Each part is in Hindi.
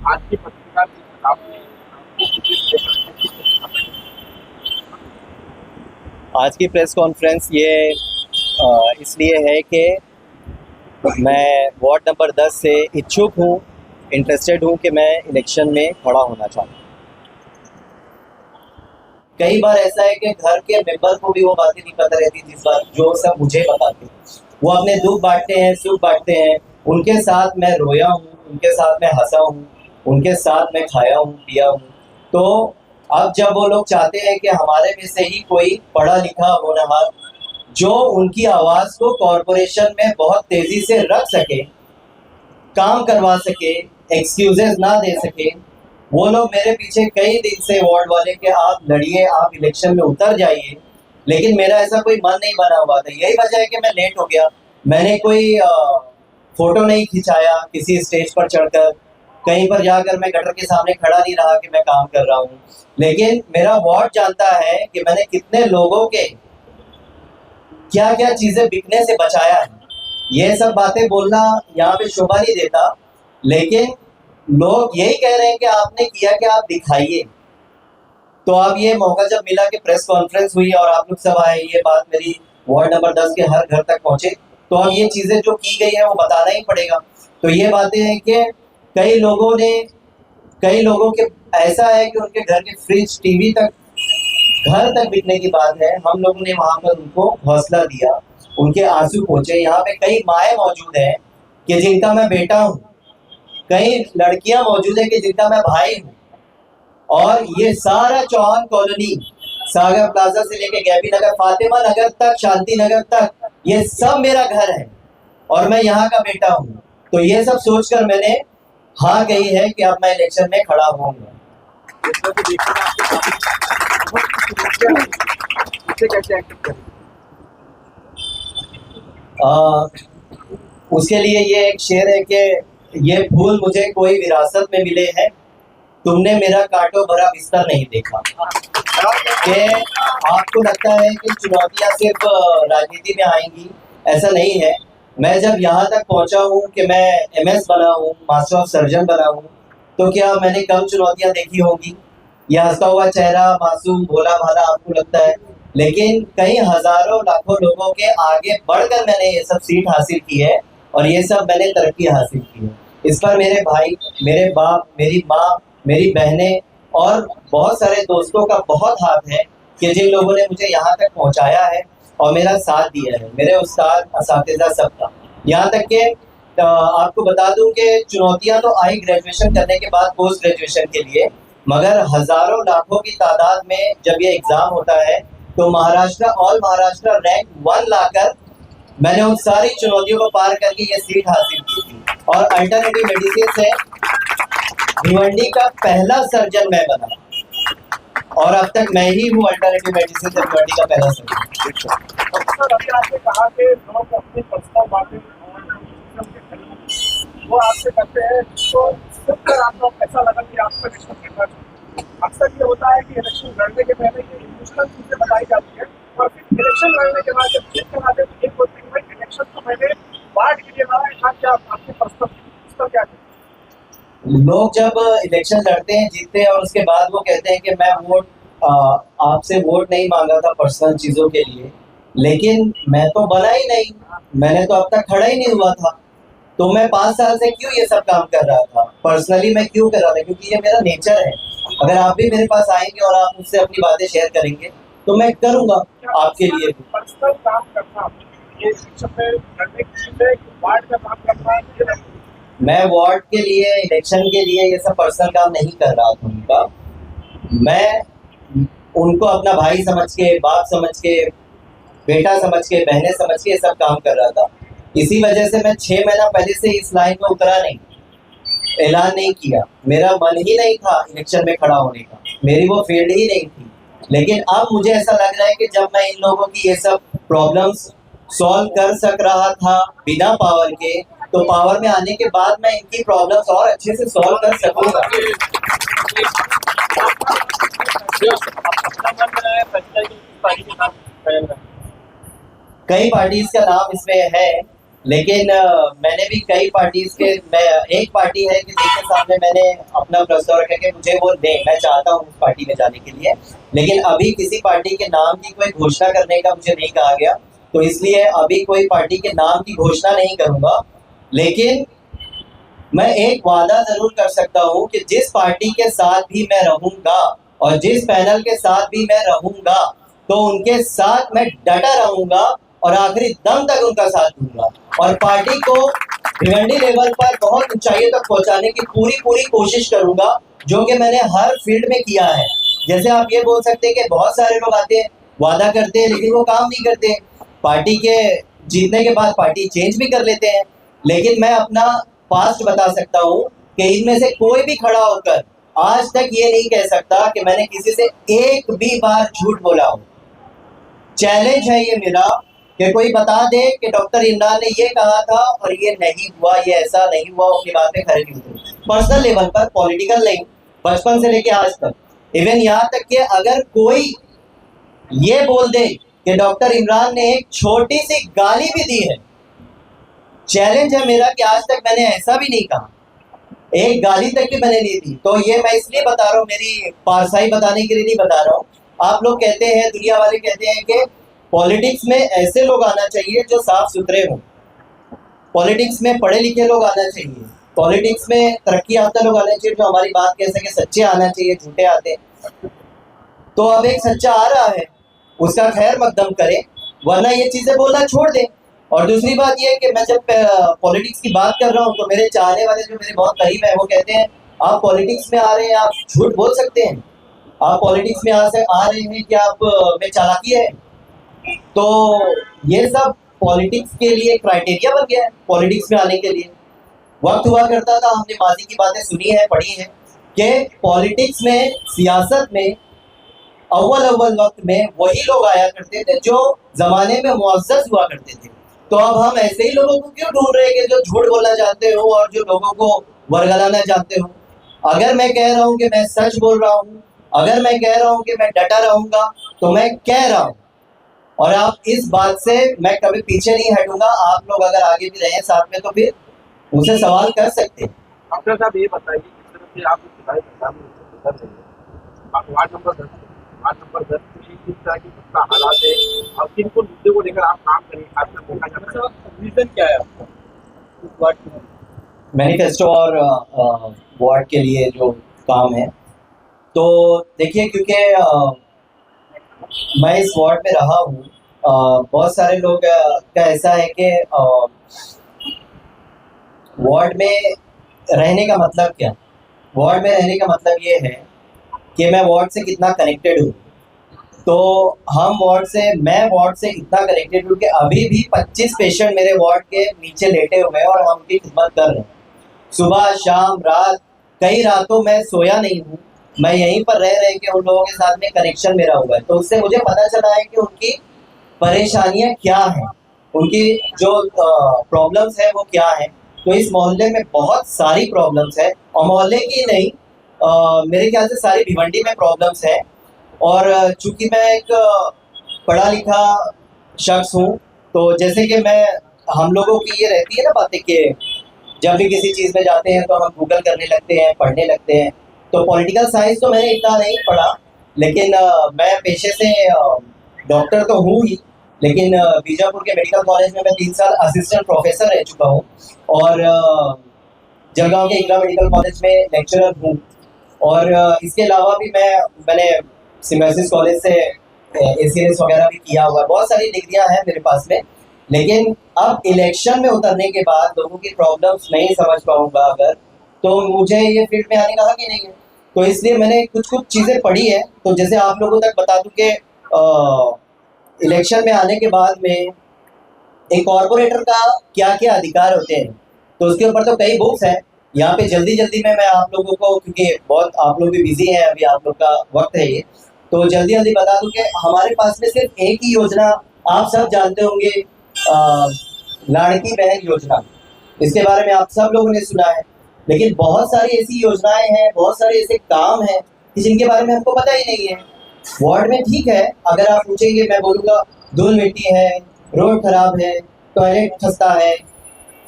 आज की पत्रिका की आपने आज की प्रेस कॉन्फ्रेंस ये इसलिए है कि मैं वार्ड नंबर 10 से इच्छुक हूँ, इंटरेस्टेड हूँ कि मैं इलेक्शन में खड़ा होना चाहता हूँ। कई बार ऐसा है कि घर के मेंबर को भी वो बातें नहीं पता रहती जिस बात जो सब मुझे बताते हैं। वो अपने दुख बांटते हैं, सुख बांटते हैं। उनके साथ मैं रोया हूँ, उनके साथ मैं हंसा हूँ, उनके साथ मैं खाया हूँ, पिया हूँ। तो अब जब वो लोग चाहते हैं कि हमारे में से ही कोई पढ़ा लिखा होनहार जो उनकी आवाज को कॉरपोरेशन में बहुत तेजी से रख सके, काम करवा सके, एक्सक्यूजेस ना दे सके, वो लोग मेरे पीछे कई दिन से वार्ड वाले के आप लड़िए, आप इलेक्शन में उतर जाइए, लेकिन मेरा ऐसा कोई मन नहीं बना हुआ था। यही वजह है कि मैं लेट हो गया। मैंने कोई फोटो नहीं खिंचाया किसी स्टेज पर चढ़कर, कहीं पर जाकर मैं गटर के सामने खड़ा नहीं रहा कि मैं काम कर रहा हूँ। लेकिन मेरा वार्ड जानता है कि मैंने कितने लोगों के क्या क्या चीजें बिकने से बचाया है। ये सब बातें बोलना यहाँ पे शोभा नहीं देता, लेकिन लोग यही कह रहे हैं कि आपने किया कि आप दिखाइए। तो अब ये मौका जब मिला कि प्रेस कॉन्फ्रेंस हुई और आप लोग सब आए, ये बात मेरी वार्ड नंबर 10 के हर घर तक पहुंचे, तो अब ये चीजें जो की गई है वो बताना ही पड़ेगा। तो ये बातें हैं कि कई लोगों के ऐसा है कि उनके घर के फ्रिज, टीवी तक, घर तक बिकने की बात है। हम लोगों ने वहां पर उनको हौसला दिया, उनके आंसू पोंछे। यहाँ पे कई माएँ मौजूद हैं कि जिनका मैं बेटा हूँ, कई लड़कियां मौजूद है कि जिनका मैं भाई हूँ। और ये सारा चौहान कॉलोनी, सागर प्लाजा से लेके गैबी नगर, फातिमा नगर तक, शांति नगर तक, ये सब मेरा घर है और मैं यहाँ का बेटा हूँ। तो ये सब सोचकर मैंने हाँ कही है कि अब मैं इलेक्शन में खड़ा होऊंगा। कैसे एक्टिव करें? उसके लिए ये एक शेर है कि ये फूल मुझे कोई विरासत में मिले हैं, तुमने मेरा कांटों भरा बिस्तर नहीं देखा। कि आपको लगता है कि चुनौतियां सिर्फ राजनीति में आएंगी, ऐसा नहीं है। मैं जब यहाँ तक पहुँचा हूँ कि मैं MS बना हूँ, मास्टर ऑफ सर्जन बना हूँ, तो क्या मैंने कम चुनौतियां देखी होगी? यह हंसता हुआ चेहरा, मासूम भोला भाला आपको लगता है, लेकिन कई हजारों लाखों लोगों के आगे बढ़कर मैंने ये सब सीट हासिल की है और ये सब मैंने तरक्की हासिल की है। इस पर मेरे भाई, मेरे बाप, मेरी माँ, मेरी बहनें और बहुत सारे दोस्तों का बहुत हाथ है कि जिन लोगों ने मुझे यहाँ तक पहुँचाया है और मेरा साथ दिया है। मेरे उस्ताद, असातिज़ा सबका। यहाँ तक कि आपको बता दूं कि चुनौतियां तो आई ग्रेजुएशन करने के बाद पोस्ट ग्रेजुएशन के लिए, मगर हजारों लाखों की तादाद में जब ये एग्जाम होता है तो महाराष्ट्र, ऑल महाराष्ट्र रैंक 1 लाकर मैंने उन सारी चुनौतियों को पार करके ये सीट हासिल की थी। और अल्टरनेटिव मेडिसिन से भिवंडी का पहला सर्जन मैं बना और अब तक मैं ही हूँ अल्टरनेटिव मेडिसिन से भिवंडी का पहला सर्जन। अभी आपने कहा कि लोग अपनी पर्सनल बातें वो आपसे करते हैं, तो सुनकर आपको ऐसा लगा कि आपको इलेक्शन लड़ना चाहिए। अक्सर ये होता है कि इलेक्शन लड़ने के पहले ये इमोशनल चीजें बताई जाती है और फिर इलेक्शन लड़ने के बाद जब जीत कर आते हैं तो ये बोलते हैं भाई इलेक्शन तो मैंने वार्ड के लिए लड़ा है, क्या आपके पर्सनल इस पर क्या कहते हैं? लोग जब इलेक्शन लड़ते हैं, जीतते हैं और उसके बाद वो कहते हैं कि मैं वोट आपसे वोट नहीं मांगा था पर्सनल चीजों के लिए, लेकिन मैं तो बना ही नहीं, मैंने तो अब तक खड़ा ही नहीं हुआ था। तो मैं 5 साल से क्यों ये सब काम कर रहा था, पर्सनली मैं क्यों कर रहा था? क्योंकि ये मेरा नेचर है। अगर आप भी मेरे पास आएंगे और आप मुझसे अपनी बातें शेयर करेंगे तो मैं करूंगा आपके लिए भी। पर्सनल काम करना ये इलेक्शन में लड़ने की चीज है कि वार्ड में काम करना है? मैं वार्ड के लिए, इलेक्शन के लिए ये सब पर्सनल काम नहीं कर रहा था उनका। मैं उनको अपना भाई समझ के, बाप समझ के, बेटा समझ के, बहनें समझ के ये सब काम कर रहा था। इसी वजह से मैं 6 महीना पहले से इस लाइन में उतरा नहीं, ऐलान नहीं किया। मेरा मन ही नहीं था इलेक्शन में खड़ा होने का, मेरी वो फील्ड ही नहीं थी। लेकिन अब मुझे ऐसा लग रहा है कि जब मैं इन लोगों की ये सब प्रॉब्लम्स सॉल्व कर सक रहा था बिना पावर के, तो पावर में आने के बाद मैं इनकी प्रॉब्लम्स और अच्छे से सॉल्व कर सकूंगा। कई पार्टीज का नाम इसमें है, लेकिन मैंने भी कई पार्टीज के, मैं एक पार्टी है कि जिसके सामने मैंने अपना प्रस्ताव रखा कि मुझे वो दें, मैं चाहता हूँ उस पार्टी में जाने के लिए, लेकिन अभी किसी पार्टी के नाम की कोई घोषणा करने का मुझे नहीं कहा गया, तो इसलिए अभी कोई पार्टी के नाम की घोषणा नहीं करूंगा। लेकिन मैं एक वादा जरूर कर सकता हूँ कि जिस पार्टी के साथ भी मैं रहूंगा और जिस पैनल के साथ भी मैं रहूंगा, तो उनके साथ मैं डटा रहूंगा और आखिरी दम तक उनका साथ दूंगा और पार्टी को भिवंडी लेवल पर बहुत ऊंचाइयों तक पहुंचाने की पूरी पूरी कोशिश करूंगा, जो कि मैंने हर फील्ड में किया है। जैसे आप ये बोल सकते हैं कि बहुत सारे लोग आते हैं, वादा करते हैं, लेकिन वो काम नहीं करते। पार्टी के जीतने के बाद पार्टी चेंज भी कर लेते हैं, लेकिन मैं अपना पास्ट बता सकता हूँ कि इनमें से कोई भी खड़ा होकर आज तक ये नहीं कह सकता कि मैंने किसी से एक भी बार झूठ बोला हो। चैलेंज है ये मेरा कि कोई बता दे कि डॉक्टर इमरान ने ये कहा था और ये नहीं हुआ, ये ऐसा नहीं हुआ, अपनी बात में खड़े नहीं उतरे। पर्सनल लेवल पर, पॉलिटिकल नहीं, बचपन से लेके आज तक, इवन यहाँ तक कि अगर कोई ये बोल दे कि डॉक्टर इमरान ने एक छोटी सी गाली भी दी है, चैलेंज है मेरा कि आज तक मैंने ऐसा भी नहीं कहा, एक गाली तक भी मैंने नहीं दी। तो ये मैं इसलिए बता रहा हूँ, मेरी पारसाई बताने के लिए नहीं बता रहा हूँ। आप लोग कहते हैं, दुनिया वाले कहते हैं कि पॉलिटिक्स में ऐसे लोग आना चाहिए जो साफ सुथरे हों, पॉलिटिक्स में पढ़े लिखे लोग आना चाहिए, पॉलिटिक्स में तरक्की याफ्ता लोग आना चाहिए, जो हमारी बात कह सके, सच्चे आना चाहिए, झूठे आते हैं। तो अब एक सच्चा आ रहा है, उसका खैर मकदम करें, वरना ये चीजें बोलना छोड़ दें। और दूसरी बात ये है कि मैं जब पॉलिटिक्स की बात कर रहा हूँ तो मेरे चाहने वाले जो मेरे बहुत करीब है वो कहते हैं आप पॉलिटिक्स में आ रहे हैं, आप झूठ बोल सकते हैं, आप पॉलिटिक्स में आ रहे हैं, क्या आप में चालाकी है? तो ये सब पॉलिटिक्स के लिए क्राइटेरिया बन गया है पॉलिटिक्स में आने के लिए। वक्त हुआ करता था, हमने माजी की बातें सुनी है, पढ़ी है कि पॉलिटिक्स में, सियासत में अव्वल वक्त में वही लोग आया करते थे जो जमाने में मुअज़्ज़ज़ हुआ करते थे। तो अब हम ऐसे ही लोगों को क्यों ढूंढ रहे हैं कि जो झूठ बोलना जानते हो और जो लोगों को वरगलाना जानते हो? अगर मैं कह रहा हूँ कि मैं सच बोल रहा हूँ, अगर मैं कह रहा हूँ कि मैं डटा रहूंगा, तो मैं कह रहा हूँ और आप इस बात से मैं कभी पीछे नहीं हटूंगा। आप लोग अगर आगे भी रहे साथ में तो फिर मुझसे सवाल कर सकते हैं। डॉक्टर साहब ये बताइए, किस तरह से आप चुनावी मैदान में कर रहे हैं? आप वार्ड नंबर 10 किस तरह की मसला हालात है और किन को मुद्दे को लेकर आप काम करेंगे, खासकर देखा जाता है, रीजन क्या है आपका इस वार्ड में? मैनिफेस्टो और वार्ड के लिए जो काम है, तो देखिए, क्योंकि मैं इस वार्ड में रहा हूँ, बहुत सारे लोग का ऐसा है कि वार्ड में रहने का मतलब क्या, वार्ड में रहने का मतलब ये है कि मैं वार्ड से कितना कनेक्टेड हूँ। तो मैं वार्ड से इतना कनेक्टेड हूँ कि अभी भी 25 पेशेंट मेरे वार्ड के नीचे लेटे हुए हैं और हम उनकी खिदमत कर रहे हैं। सुबह शाम रात, कई रातों में सोया नहीं हूँ, मैं यहीं पर रह के उन लोगों के साथ में कनेक्शन मेरा हुआ है। तो उससे मुझे पता चला है कि उनकी परेशानियां क्या हैं, उनकी जो प्रॉब्लम्स है वो क्या है। तो इस मोहल्ले में बहुत सारी प्रॉब्लम्स है, और मोहल्ले की नहीं, मेरे ख्याल से सारी भिवंडी में प्रॉब्लम्स है। और चूंकि मैं एक पढ़ा लिखा शख्स हूँ, तो जैसे कि हम लोगों की ये रहती है ना बातें कि जब भी किसी चीज़ में जाते हैं तो हम गूगल करने लगते हैं, पढ़ने लगते हैं। तो पॉलिटिकल साइंस तो मैंने इतना नहीं पढ़ा, लेकिन मैं पेशे से डॉक्टर तो हूँ ही, लेकिन बीजापुर के मेडिकल कॉलेज में मैं 3 साल असिस्टेंट प्रोफेसर रह चुका हूँ और जलगांव के इंदिरा मेडिकल कॉलेज में लेक्चरर हूँ। और इसके अलावा भी मैंने सिम्बायोसिस कॉलेज से ACLS वगैरह भी किया हुआ है। बहुत सारी डिग्रियां हैं मेरे पास में, लेकिन अब इलेक्शन में उतरने के बाद लोगों की प्रॉब्लम्स नहीं समझ पाऊंगा अगर, तो मुझे ये फील्ड में आने का हक ही नहीं है। तो इसलिए मैंने कुछ चीज़ें पढ़ी है। तो जैसे आप लोगों तक बता दूं कि इलेक्शन में आने के बाद में एक कॉरपोरेटर का क्या क्या अधिकार होते हैं, तो उसके ऊपर तो कई बुक्स हैं। यहाँ पे जल्दी में मैं आप लोगों को, क्योंकि बहुत आप लोग भी बिजी हैं, अभी आप लोग का वक्त है ये, तो जल्दी बता दूं कि हमारे पास में सिर्फ एक ही योजना आप सब जानते होंगे, लाड़की बहन योजना। इसके बारे में आप सब लोगों ने सुना है, लेकिन बहुत सारी ऐसी योजनाएं हैं, बहुत सारे ऐसे काम हैं कि जिनके बारे में हमको पता ही नहीं है। वार्ड में ठीक है, अगर आप पूछेंगे, मैं बोलूँगा धूल मिट्टी है, रोड खराब है, टॉयलेट खस्ता है,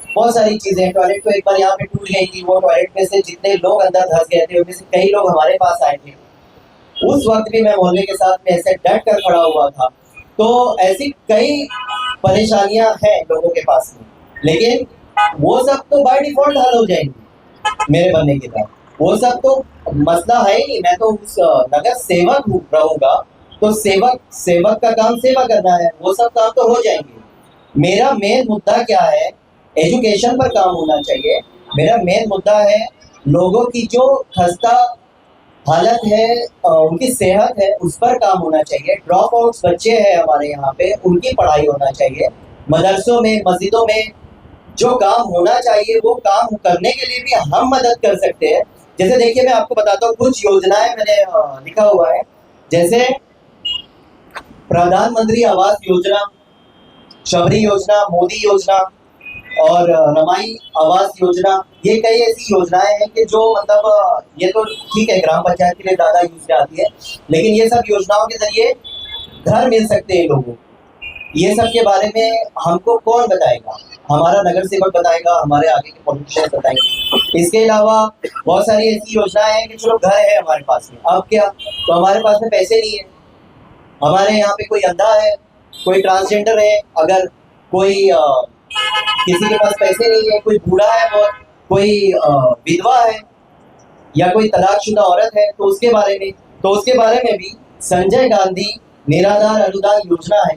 बहुत सारी चीजें, टॉयलेट तो एक बार यहाँ पे टूट गई थी, वो टॉयलेट में से जितने लोग अंदर धंस गए थे उनमें से कई लोग हमारे पास आए थे। उस वक्त भी मैं मोहल्ले के साथ में ऐसे डट कर खड़ा हुआ था। तो ऐसी कई परेशानियां हैं लोगों के पास में, लेकिन वो सब तो बाय डिफॉल्ट हल हो जाएंगी मेरे बनने के बाद। वो सब तो मसला है ही नहीं। मैं तो उस नगर सेवक रहूंगा, तो सेवक सेवक का काम सेवा करना है, वो सब काम तो हो जाएंगे। मेरा मेन मुद्दा क्या है, एजुकेशन पर काम होना चाहिए। मेरा मेन मुद्दा है लोगों की जो खस्ता हालत है, उनकी सेहत है, उस पर काम होना चाहिए। ड्रॉप आउट्स बच्चे हैं हमारे यहाँ पे, उनकी पढ़ाई होना चाहिए। मदरसों में, मस्जिदों में जो काम होना चाहिए वो काम करने के लिए भी हम मदद कर सकते हैं। जैसे देखिए, मैं आपको बताता हूँ, कुछ योजनाएं मैंने लिखा हुआ है, जैसे प्रधानमंत्री आवास योजना, शबरी योजना, मोदी योजना और रमाई आवास योजना। ये कई ऐसी योजनाएं हैं कि जो मतलब ये तो ठीक है, ग्राम पंचायत के लिए ज़्यादा यूज में आती है, लेकिन ये सब योजनाओं के जरिए घर मिल सकते हैं लोगों को। ये सब के बारे में हमको कौन बताएगा? हमारा नगर सेवक बताएगा, हमारे आगे के पॉलिटिशियंस बताएंगे। इसके अलावा बहुत सारी ऐसी योजनाएं हैं कि चलो घर है हमारे पास में, अब क्या, तो हमारे पास में पैसे नहीं है। हमारे यहाँ पे कोई अंधा है, कोई ट्रांसजेंडर है, अगर कोई किसी के पास पैसे नहीं है, कोई बूढ़ा है बहुत, कोई विधवा है या कोई तलाकशुदा औरत है, तो उसके बारे में भी संजय गांधी निराधार अनुदान योजना है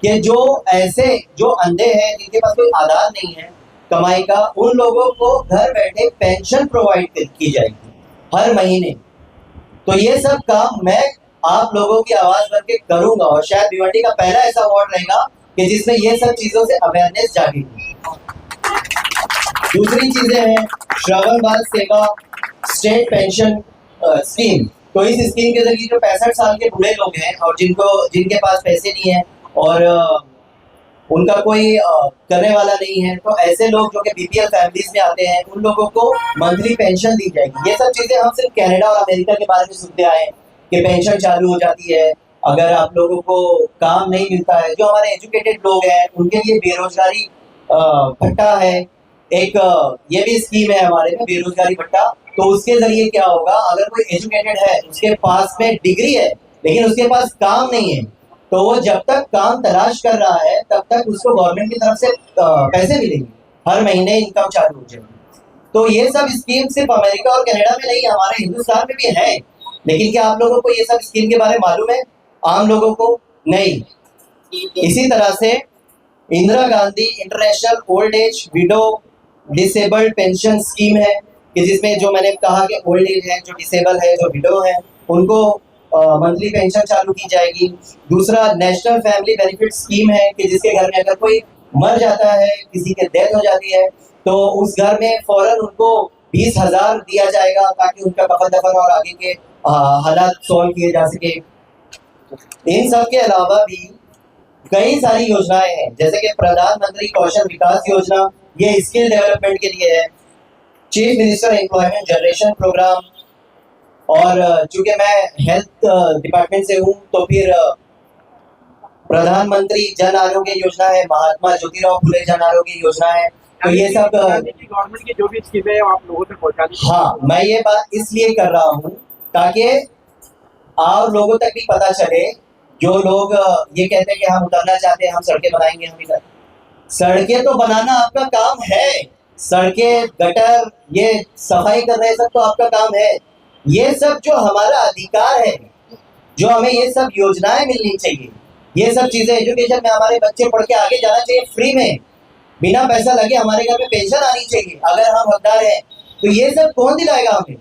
कि जो ऐसे जो अंधे हैं, जिनके पास कोई आधार नहीं है कमाई का, उन लोगों को घर बैठे पेंशन प्रोवाइड की जाएगी हर महीने। तो ये सब काम मैं आप लोगों की आवाज बन के करूंगा, और शायद भिवंडी का पहला ऐसा वार्ड रहेगा कि जिसमें ये सब चीजों से अवेयरनेस जागेगी। दूसरी चीजें हैं श्रवण बाल सेवा स्टेट पेंशन स्कीम। तो इस स्कीम के जरिए जो 65 साल के बूढ़े लोग हैं और जिनके पास पैसे नहीं है और उनका कोई करने वाला नहीं है, तो ऐसे लोग जो कि बीपीएल फैमिलीज में आते हैं, उन लोगों को मंथली पेंशन दी जाएगी। ये सब चीजें हम सिर्फ कनाडा और अमेरिका के बारे में सुनते आए कि पेंशन चालू हो जाती है अगर आप लोगों को काम नहीं मिलता है। जो हमारे एजुकेटेड लोग हैं उनके लिए बेरोजगारी भत्ता है, एक ये भी स्कीम है हमारे में, बेरोजगारी भत्ता। तो उसके जरिए क्या होगा, अगर कोई एजुकेटेड है, उसके पास में डिग्री है लेकिन उसके पास काम नहीं है, तो वो जब तक काम तलाश कर रहा है तब तक उसको गवर्नमेंट की तरफ से पैसे मिलेंगे, हर महीने इनकम चालू हो जाएगी। तो ये सब स्कीम सिर्फ अमेरिका और कनाडा में नहीं, हमारे हिंदुस्तान में भी है। लेकिन क्या आप लोगों को ये सब स्कीम के बारे में मालूम है? आम लोगों को नहीं। इसी तरह से Indira Gandhi international old age window disabled pension scheme है कि जिसमें जो मैंने कहा कि ओल्ड एज है, जो डिसेबल है, जो विडो है, उनको मंथली पेंशन चालू की जाएगी। दूसरा नेशनल फैमिली बेनिफिट स्कीम है कि जिसके घर में अगर कोई मर जाता है, किसी की डेथ हो जाती है, तो उस घर में फौरन उनको 20,000 दिया जाएगा ताकि उनका कफन दफन और आगे के हालात सॉल्व किए जा सके। इन सब के अलावा भी कई सारी योजनाएं हैं, जैसे कि प्रधानमंत्री कौशल विकास योजना, ये स्किल डेवलपमेंट के लिए है। Chief minister employment generation programme, और चूंकि मैं हेल्थ डिपार्टमेंट से हूँ तो फिर प्रधानमंत्री जन आरोग्य योजना है, महात्मा ज्योतिराव फुले जन आरोग्य योजना है। तो ये सब गवर्नमेंट की जो भी स्कीमें हैं आप लोगों तक पहुंचा दी। हाँ, मैं ये बात इसलिए कर रहा हूँ ताकि और लोगों तक भी पता चले। जो लोग ये कहते हैं कि हम उतरना चाहते हैं, हम सड़कें बनाएंगे, हम इधर, सड़कें तो बनाना आपका काम है, सड़कें, गटर, ये सफाई कर रहे सब तो आपका काम है। ये सब जो हमारा अधिकार है, जो हमें ये सब योजनाएं मिलनी चाहिए, ये सब चीजें, एजुकेशन में हमारे बच्चे पढ़ के आगे जाना चाहिए फ्री में, बिना पैसा लगे हमारे घर में पेंशन आनी चाहिए अगर हम हकदार हैं। तो ये सब कौन दिलाएगा हमें?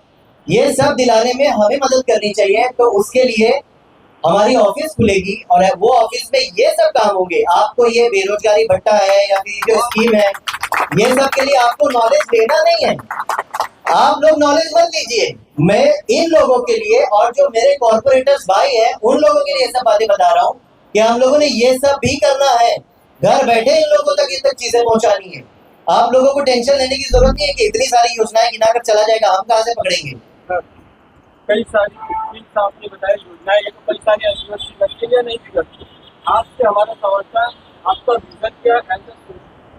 ये सब दिलाने में हमें मदद करनी चाहिए। तो उसके लिए हमारी ऑफिस खुलेगी और वो ऑफिस में ये सब काम होंगे। आपको ये बेरोजगारी भत्ता है या फिर जो स्कीम है, ये सब के लिए आपको नॉलेज लेना नहीं है। आप लोग नॉलेज मत लीजिए, मैं इन लोगों के लिए और जो मेरे कॉर्पोरेटर्स भाई हैं उन लोगों के लिए सब बातें बता रहा हूँ कि हम लोगों ने ये सब भी करना है, घर बैठे इन लोगों तक ये तक चीजें पहुंचानी है। आप लोगों को टेंशन लेने की जरूरत नहीं है कि इतनी सारी योजनाएं गिनाकर चला जाएगा, हम कहाँ से पकड़ेंगे। कई सारी आपने बताया योजनाएं, ये तो कई सारी यूनिवर्सिटी करती है या नहीं भी करती। आपसे हमारा सवाल था, आपका विजन क्या है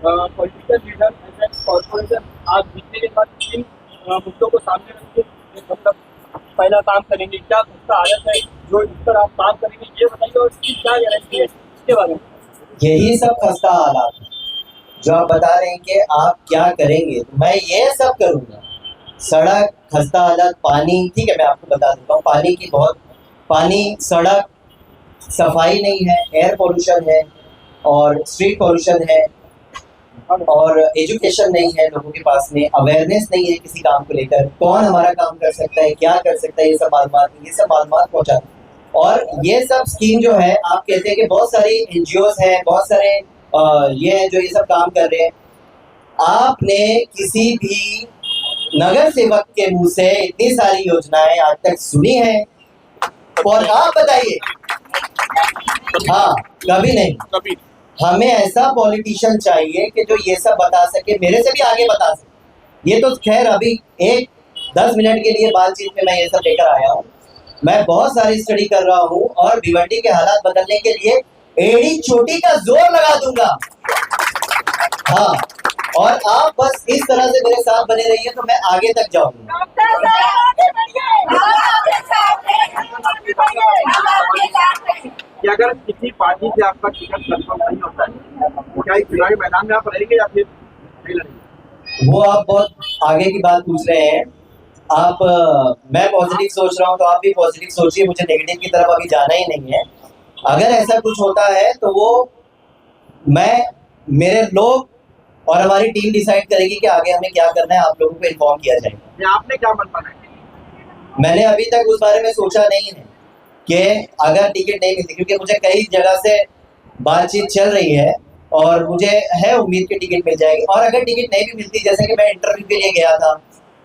पॉलिटिकल लीडर एज कॉर्पोरेशन आज जीतने के बाद किन मुद्दों को सामने रख के मतलब पहला काम करेंगे, क्या उसका आदत है जो इस पर आप काम करेंगे ये बताइए, और इसकी क्या गारंटी है इसके बारे में। यही सब खस्ता हालात है जो आप बता रहे हैं कि आप क्या करेंगे, तो मैं ये सब करूंगा। सड़क खस्ता हालत, पानी, ठीक है मैं आपको बता देता हूँ, पानी, सड़क, सफाई नहीं है, एयर पोल्यूशन है और स्ट्रीट पोल्यूशन है और एजुकेशन नहीं है लोगों के पास में, अवेयरनेस नहीं है किसी काम को लेकर, कौन हमारा काम कर सकता है, क्या कर सकता है, ये सब मालूमात पहुंचा। और ये सब स्कीम जो है, आप कहते हैं कि बहुत सारी एनजीओज हैं, बहुत सारे ये हैं जो ये सब काम कर रहे हैं। आपने किसी भी नगर सेवक के मुंह से इतनी सारी योजनाएं आज तक सुनी है? और आप बताइए। हाँ, कभी नहीं। कभी हमें ऐसा पॉलिटिशियन चाहिए कि जो ये सब बता सके, मेरे से भी आगे बता सके। ये तो खैर अभी एक 10 मिनट के लिए बातचीत में मैं ये सब लेकर आया हूँ। मैं बहुत सारी स्टडी कर रहा हूँ और भिवंडी के हालात बदलने के लिए एड़ी चोटी का जोर लगा दूंगा। हाँ, और आप बस इस तरह से मेरे साथ बने रहिए तो मैं आगे तक जाऊंगा। कि अगर किसी पार्टी से आपका टिकट कंफर्म नहीं होता है तो क्या इस चुनावी मैदान में आप रहेंगे या फिर नहीं लड़ेंगे? वो आप बहुत आगे की बात पूछ रहे हैं। आप मैं पॉजिटिव सोच रहा हूँ तो आप भी पॉजिटिव सोचिए, मुझे नेगेटिव की तरफ अभी जाना ही नहीं है। अगर ऐसा कुछ होता है तो वो मेरे लोग और हमारी टीम डिसाइड करेगी कि आगे हमें क्या करना है, आप लोगों को इन्फॉर्म किया जाएगा। या आपने क्या मन बनाया? मैंने अभी तक उस बारे में सोचा नहीं है कि अगर टिकट नहीं मिलती, क्योंकि मुझे कई जगह से बातचीत चल रही है और मुझे है उम्मीद कि टिकट मिल जाएगी। और अगर टिकट नहीं भी मिलती, जैसे कि मैं इंटरव्यू के लिए गया था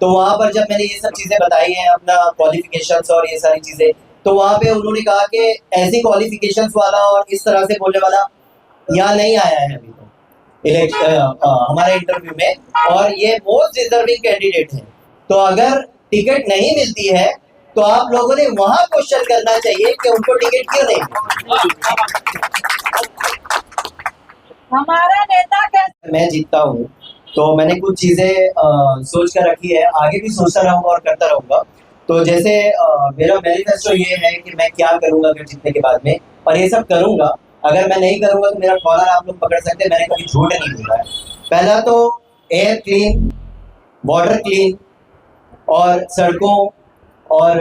तो वहां पर जब मैंने ये सब चीजें बताई हैं, अपना क्वालिफिकेशंस और ये सारी चीजें, तो वहां पे उन्होंने कहा कि ऐसी क्वालिफिकेशंस वाला और इस तरह से बोलने वाला यहाँ नहीं आया है अभी तक हमारे इंटरव्यू में, और ये मोस्ट डिजर्विंग कैंडिडेट है। तो अगर टिकट नहीं मिलती है तो आप लोगों ने वहां क्वेश्चन करना चाहिए कि उनको टिकट क्यों नहीं मिली। हमारा नेता कैसे? मैं जीतता हूँ तो मैंने कुछ चीजें सोच कर रखी है, आगे भी सोचता रहूंगा और करता रहूंगा। तो जैसे मेरा मैनिफेस्टो ये है कि मैं क्या करूंगा अगर जीतने के बाद में, और ये सब करूंगा। अगर मैं नहीं करूंगा तो मेरा कॉलर आप लोग पकड़ सकते हैं, मैंने कभी झूठ नहीं बोला है। पहला तो एयर क्लीन, वाटर क्लीन और सड़कों और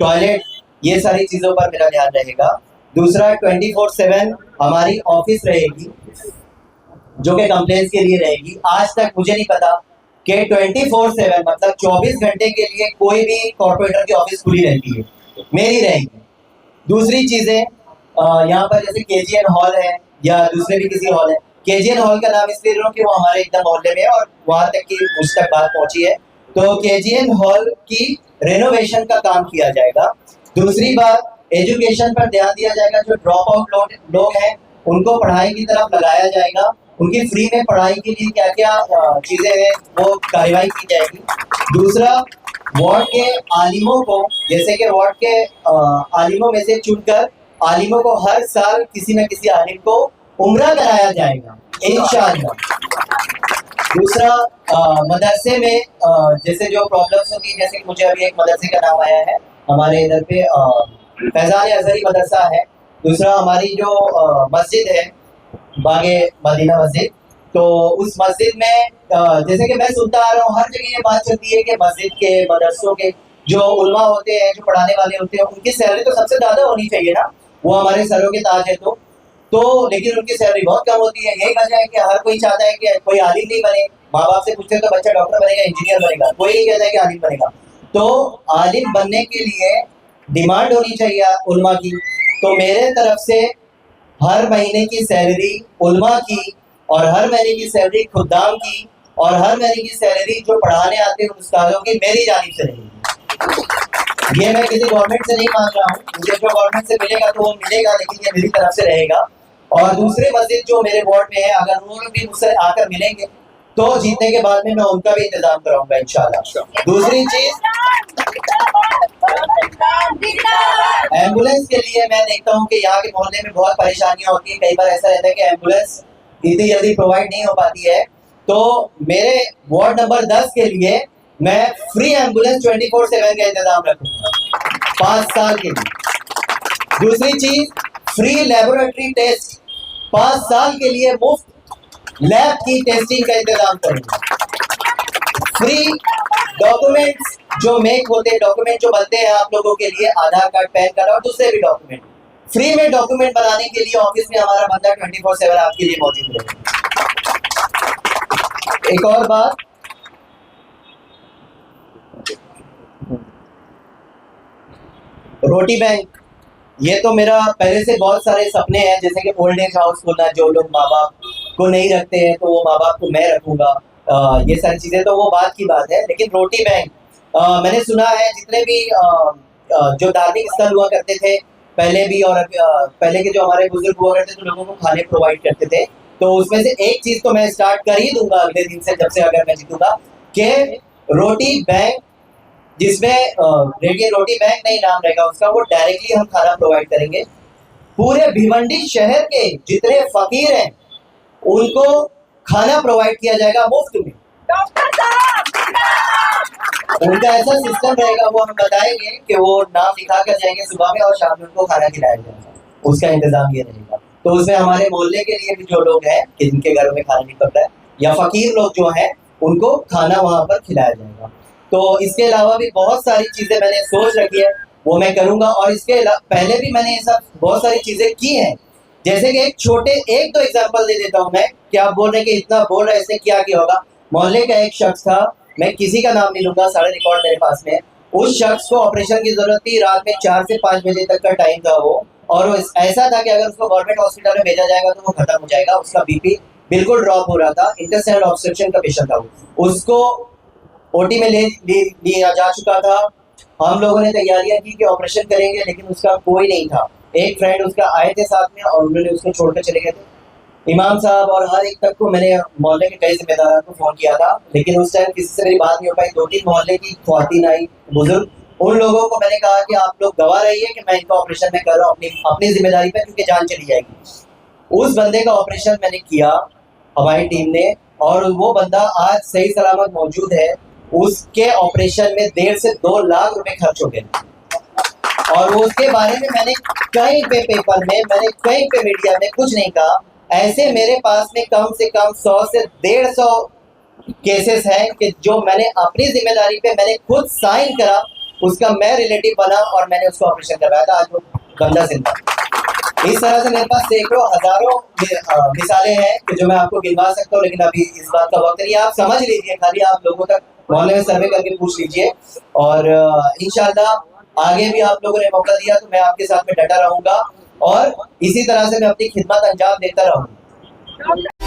टॉयलेट, ये सारी चीजों पर मेरा ध्यान रहेगा। दूसरा 24/7 हमारी ऑफिस रहेगी जो कि कंप्लेंट्स के लिए रहेगी। आज तक मुझे नहीं पता कि 24/7 मतलब 24 घंटे के लिए कोई भी कॉर्पोरेटर की ऑफिस खुली रहती है, मेरी रहेगी। दूसरी चीजें यहाँ पर जैसे केजीएन हॉल है या दूसरे भी किसी हॉल है, केजीएन हॉल का नाम इसलिए ले रहा हूँ कि वो हमारे एकदम मोहल्ले में है और वहां तक की मुझ तक बात पहुंची है। तो केजीएन हॉल की रेनोवेशन का काम किया जाएगा। दूसरी बात, एजुकेशन पर ध्यान दिया जाएगा। जो ड्रॉप आउट लोग हैं उनको पढ़ाई की तरफ लगाया जाएगा, उनकी फ्री में पढ़ाई के लिए क्या क्या चीजें हैं वो कार्यवाही की जाएगी। दूसरा, वार्ड के आलिमों को, जैसे कि वार्ड के आलिमों में से चुनकर आलिमों को हर साल किसी न किसी आलिम को उम्रा कराया जाएगा इंशाअल्लाह। दूसरा, मदरसे में जैसे जो प्रॉब्लम्स होती है, जैसे कि मुझे अभी एक मदरसे का नाम आया है, हमारे इधर पे फैजान अजहरी मदरसा है। दूसरा, हमारी जो मस्जिद है बागे मदीना मस्जिद, तो उस मस्जिद में जैसे कि मैं सुनता आ रहा हूँ हर जगह ये बात चलती है कि मस्जिद के मदरसों के जो उलमा होते हैं, जो पढ़ाने वाले होते हैं, उनकी सैलरी तो सबसे ज्यादा होनी चाहिए ना, वो हमारे सरों के ताज है। तो लेकिन उनकी सैलरी बहुत कम होती है। यही वजह है कि हर कोई चाहता है कि कोई आलिम नहीं बने। माँ बाप से पूछते तो बच्चा डॉक्टर बनेगा, इंजीनियर बनेगा, कोई नहीं कहता है कि आलिम बनेगा। तो आलिम बनने के लिए डिमांड होनी चाहिए उलमा की। तो मेरे तरफ से हर महीने की सैलरी उलमा की, और हर महीने की सैलरी खुद्दाम की, और हर महीने की सैलरी जो पढ़ाने आते हैं उस्तादों की मेरी जानिब से रहेगी। ये मैं किसी गवर्नमेंट से नहीं मांग रहा हूँ, मुझे जो गवर्नमेंट से मिलेगा तो वो मिलेगा, लेकिन ये मेरी तरफ से रहेगा। और दूसरे मस्जिद जो मेरे वार्ड में है, अगर उन्होंने भी मुझसे आकर मिलेंगे तो जीतने के बाद में मैं उनका भी इंतजाम कराऊंगा इंशाल्लाह। दूसरी चीज, एम्बुलेंस के लिए मैं देखता हूँ कि यहाँ के मोहल्ले में बहुत परेशानियां होती है। कई बार ऐसा रहता है कि एम्बुलेंस इतनी जल्दी प्रोवाइड नहीं हो पाती है, तो मेरे वार्ड नंबर 10 के लिए मैं फ्री एम्बुलेंस 24/7 का इंतजाम रखूंगा 5 साल के लिए। दूसरी चीज, फ्री लेबोरेटरी टेस्ट 5 साल के लिए मुफ्त लैब की टेस्टिंग का इंतजाम करूंगा। फ्री डॉक्यूमेंट्स जो मेक होते, डॉक्यूमेंट जो बनते हैं आप लोगों के लिए, आधार कार्ड, पैन कार्ड और दूसरे भी डॉक्यूमेंट, फ्री में डॉक्यूमेंट बनाने के लिए ऑफिस में हमारा बंदा 24/7 आपके लिए मौजूद रहेगा। एक और बात, रोटी बैंक, ये तो मेरा पहले से बहुत सारे सपने हैं, जैसे कि ओल्ड एज हाउस खोलना, जो लोग माँ बाप को नहीं रखते हैं तो वो माँ बाप को मैं रखूंगा। ये सारी चीजें तो वो बात की बात है, लेकिन रोटी बैंक मैंने सुना है जितने भी जो धार्मिक स्थल हुआ करते थे पहले भी, और पहले के जो हमारे बुजुर्ग हुआ करते थे तो लोगों को खाने प्रोवाइड करते थे, तो उसमें से एक चीज तो मैं स्टार्ट कर ही दूंगा अगले दिन से, जब से अगर मैं जीतूंगा, कि रोटी बैंक, जिसमें रेडियो रोटी बैंक नहीं नाम रहेगा उसका, वो डायरेक्टली हम खाना प्रोवाइड करेंगे। पूरे भिवंडी शहर के जितने फकीर हैं उनको खाना प्रोवाइड किया जाएगा मुफ्त में। डॉक्टर साहब उनका ऐसा सिस्टम रहेगा, वो हम बताएंगे कि वो नाम लिखा कर जाएंगे सुबह में और शाम में उनको खाना खिलाया जाएगा, उसका इंतजाम ये रहेगा। तो उसमें हमारे मोहल्ले के लिए भी जो लोग हैं कि जिनके घरों में खाना नहीं पक रहा है, या फकीर लोग जो हैं, उनको खाना वहां पर खिलाया जाएगा। तो इसके अलावा भी बहुत सारी चीजें मैंने सोच रखी है, वो मैं करूंगा। और इसके पहले भी मैंने ये सब बहुत सारी चीजें की हैं, जैसे कि एक दो एग्जांपल दे देता हूं मैं, कि आप बोल रहे हैं कि इतना बोल रहे हैं, इसने क्या किया होगा। मोहल्ले का एक शख्स था, मैं किसी का नाम नहीं लूंगा, सारे रिकॉर्ड मेरे पास में है। उस शख्स को ऑपरेशन की जरूरत थी, रात में 4 से 5 बजे तक का टाइम था वो, और वो ऐसा था कि अगर उसको गवर्नमेंट हॉस्पिटल में भेजा जाएगा तो वो खत्म हो जाएगा, उसका बीपी बिल्कुल ड्रॉप हो रहा था, इंटेस्टाइनल ऑब्स्ट्रक्शन का पेशेंट था वो। उसको ओटी में लिया जा चुका था। हम लोगों ने तैयारियां की कि ऑपरेशन करेंगे, लेकिन उसका कोई नहीं था। एक फ्रेंड उसका आए थे साथ में और उन्होंने उसको छोड़कर चले गए थे। इमाम साहब और हर एक तक को मैंने मोहल्ले के कई जिम्मेदारों को फोन किया था, लेकिन उस टाइम किसी से मेरी बात नहीं हो पाई। 2-3 मोहल्ले की ख्वातीन आई, बुजुर्ग, उन लोगों को मैंने कहा कि आप लोग गवाह रहिए कि मैं इनका ऑपरेशन में कर रहा हूँ अपनी जिम्मेदारी पे, क्योंकि जान चली जाएगी। उस बंदे का ऑपरेशन मैंने किया हमारी टीम ने, और वो बंदा आज सही सलामत मौजूद है। उसके ऑपरेशन में 1.5 से 2 लाख रुपए खर्च हो गए, और उसके बारे में मैंने कहीं पे पेपर में, मैंने कहीं पे मीडिया में कुछ नहीं कहा। ऐसे मेरे पास में कम से कम 100 से 150 केसेस हैं कि जो मैंने अपनी जिम्मेदारी पे मैंने खुद साइन करा, उसका मैं रिलेटिव बना और मैंने उसको ऑपरेशन करवाया था। आज वो बंदा जिंदा। इस तरह से मेरे पास सैकड़ों हजारों मिसालें हैं कि जो मैं आपको गिनवा सकता हूँ, लेकिन अभी इस बात का वक्त नहीं है। आप समझ लीजिए, खाली आप लोगों तक मोहल्ले में सर्वे करके पूछ लीजिए, और इंशाल्लाह आगे भी आप लोगों ने मौका दिया तो मैं आपके साथ में डटा रहूंगा, और इसी तरह से मैं अपनी खिदमत अंजाम देता रहूंगा।